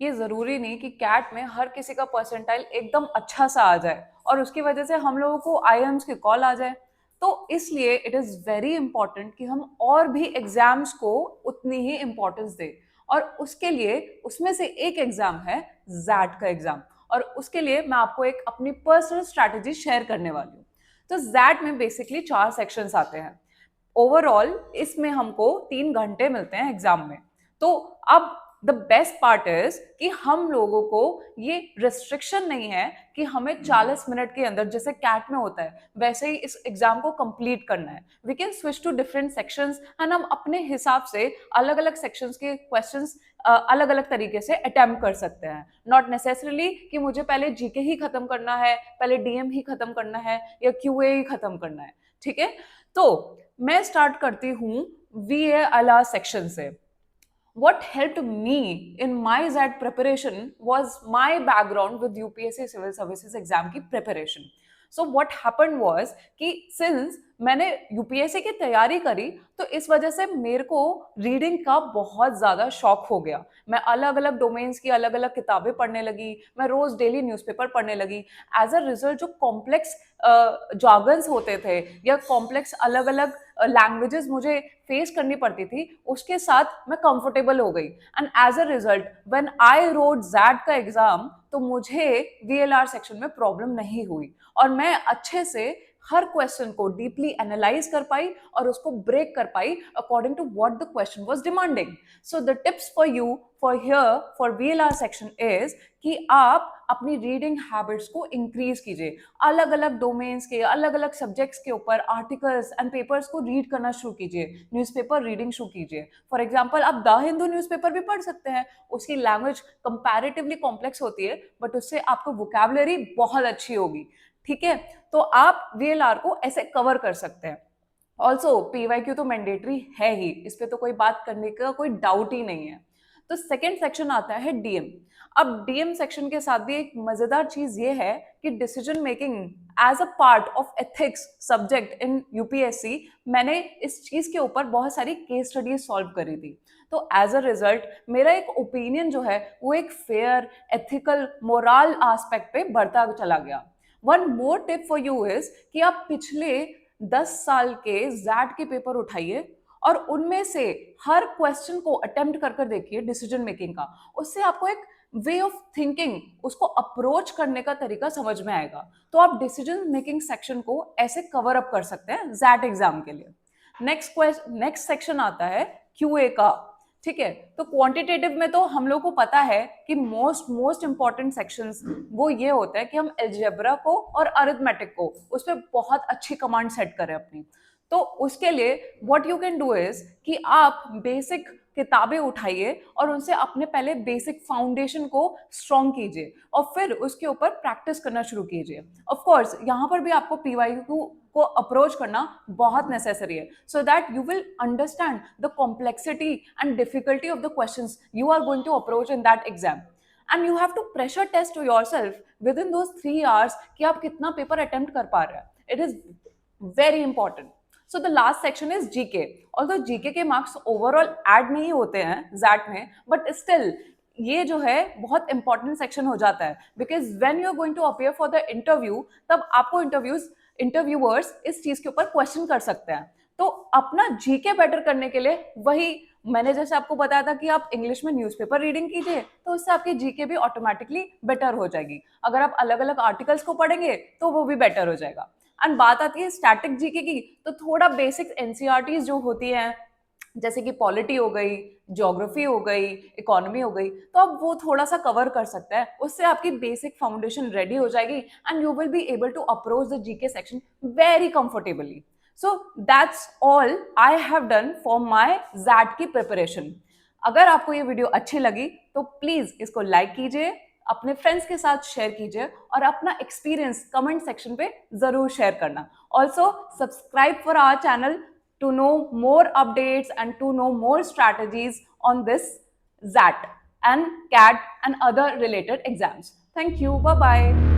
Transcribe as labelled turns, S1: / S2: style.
S1: ये ज़रूरी नहीं कि कैट में हर किसी का परसेंटाइल एकदम अच्छा सा आ जाए और उसकी वजह से हम लोगों को आईएम्स की कॉल आ जाए। तो इसलिए इट इज़ वेरी इंपॉर्टेंट कि हम और भी एग्जाम्स को उतनी ही इम्पोर्टेंस दें। और उसके लिए उसमें से एक एग्जाम है जैट का एग्जाम। और उसके लिए मैं आपको एक अपनी पर्सनल स्ट्रैटेजी शेयर करने वाली हूँ। तो जैट में बेसिकली 4 सेक्शंस आते हैं। ओवरऑल इसमें हमको 3 घंटे मिलते हैं एग्जाम में। तो अब द बेस्ट पार्ट इज कि हम लोगों को ये रिस्ट्रिक्शन नहीं है कि हमें 40 मिनट के अंदर जैसे कैट में होता है वैसे ही इस एग्जाम को कंप्लीट करना है। We can switch to different sections and हम अपने हिसाब से अलग अलग सेक्शंस के क्वेश्चंस अलग अलग तरीके से अटेम्प्ट कर सकते हैं। नॉट नेसेसरली कि मुझे पहले जीके ही खत्म करना है, पहले डीएम ही खत्म करना है या क्यूए ही खत्म करना है। ठीक है, तो मैं स्टार्ट करती हूँ VALR सेक्शन से। What helped me in my ZAT preparation was my background with UPSC Civil Services exam की preparation. So what happened was कि since मैंने यूपीएससी की तैयारी करी तो इस वजह से मेरे को रीडिंग का बहुत ज़्यादा शौक हो गया। मैं अलग अलग डोमेन्स की अलग अलग किताबें पढ़ने लगी, मैं रोज़ डेली न्यूज़पेपर पढ़ने लगी। एज अ रिजल्ट जो कॉम्प्लेक्स जॉगन्स होते थे या कॉम्प्लेक्स अलग अलग लैंग्वेजेस मुझे फेस करनी पड़ती थी उसके साथ मैं कंफर्टेबल हो गई। And as a result when I wrote XAT का एग्जाम तो मुझे वीएलआर सेक्शन में प्रॉब्लम नहीं हुई और मैं अच्छे से हर क्वेश्चन को डीपली एनालाइज कर पाई और उसको ब्रेक कर पाई according to what the question was demanding. So the tips for you for here for VLR section is कि आप अपनी रीडिंग हैबिट्स को इंक्रीज कीजिए। अलग अलग डोमेन्स के अलग अलग सब्जेक्ट्स के ऊपर आर्टिकल्स एंड पेपर्स को रीड करना शुरू कीजिए, न्यूज़पेपर रीडिंग शुरू कीजिए। फॉर एग्जांपल आप द हिंदू न्यूज़पेपर भी पढ़ सकते हैं। उसकी लैंग्वेज कंपैरेटिवली कॉम्प्लेक्स होती है बट उससे आपको वोकैबुलरी बहुत अच्छी होगी। ठीक है, तो आप वीएलआर को ऐसे कवर कर सकते हैं। ऑल्सो पीवाईक्यू तो मैंडेटरी है ही, इस पे तो कोई बात करने का कोई डाउट ही नहीं है। तो सेकेंड सेक्शन आता है डीएम। अब डीएम सेक्शन के साथ भी एक मजेदार चीज ये है कि decision making as a part of ethics subject in UPSC मैंने इस चीज के ऊपर बहुत सारी केस स्टडीज सॉल्व करी थी। तो एज अ रिजल्ट मेरा एक ओपिनियन जो है वो एक फेयर एथिकल मोरल एस्पेक्ट पे बढ़ता चला गया। One more tip for you is कि आप पिछले 10 साल के जैट के पेपर उठाइए और उनमें से हर क्वेश्चन को अटेम्प्ट कर कर देखिए डिसीजन मेकिंग का। उससे आपको एक वे ऑफ थिंकिंग, उसको अप्रोच करने का तरीका समझ में आएगा। तो आप डिसीजन मेकिंग सेक्शन को ऐसे कवर अप कर सकते हैं जैट एग्जाम के लिए। नेक्स्ट सेक्शन आता है क्यूए का। ठीक है, तो क्वांटिटेटिव में तो हम लोग को पता है कि मोस्ट इंपॉर्टेंट सेक्शंस वो ये होता है कि हम अलजेब्रा को और अरिथमेटिक को उस पर बहुत अच्छी कमांड सेट करें अपनी। तो उसके लिए what you can do is कि आप बेसिक किताबें उठाइए और उनसे अपने पहले बेसिक फाउंडेशन को स्ट्रॉन्ग कीजिए और फिर उसके ऊपर प्रैक्टिस करना शुरू कीजिए। ऑफ कोर्स यहाँ पर भी आपको पीवाईक्यू को अप्रोच करना बहुत नेसेसरी है so that you will understand the complexity and difficulty of the questions you are going to approach in that exam. And you have to pressure test yourself within those 3 hours कि आप कितना paper attempt कर पा रहे हैं। It is very important. So the last section is GK. Although GK के marks overall add नहीं होते हैं जैट में बट स्टिल ये जो है बहुत इंपॉर्टेंट सेक्शन हो जाता है because when you are going to appear for the interview तब आपको इंटरव्यूअर्स इस चीज के ऊपर क्वेश्चन कर सकते हैं। तो अपना जीके बेटर करने के लिए वही मैंने जैसे आपको बताया था कि आप इंग्लिश में न्यूज़पेपर रीडिंग कीजिए तो उससे आपकी जीके भी ऑटोमेटिकली बेटर हो जाएगी। अगर आप अलग अलग आर्टिकल्स को पढ़ेंगे तो वो भी बेटर हो जाएगा। एंड बात आती है स्टैटिक जीके की, तो थोड़ा बेसिक एनसीईआरटीज जो होती हैं जैसे कि पॉलिटी हो गई, ज्योग्राफी हो गई, इकोनॉमी हो गई, तो आप वो थोड़ा सा कवर कर सकते हैं। उससे आपकी बेसिक फाउंडेशन रेडी हो जाएगी and you will be able to approach the GK section very comfortably. So that's all I have done for my XAT की प्रिपरेशन। अगर आपको ये वीडियो अच्छी लगी तो प्लीज इसको लाइक कीजिए, अपने फ्रेंड्स के साथ शेयर कीजिए और अपना एक्सपीरियंस कमेंट सेक्शन पे जरूर शेयर करना। Also subscribe for our channel to know more updates and to know more strategies on this ZAT and CAT and other related exams. Thank you. Bye-bye.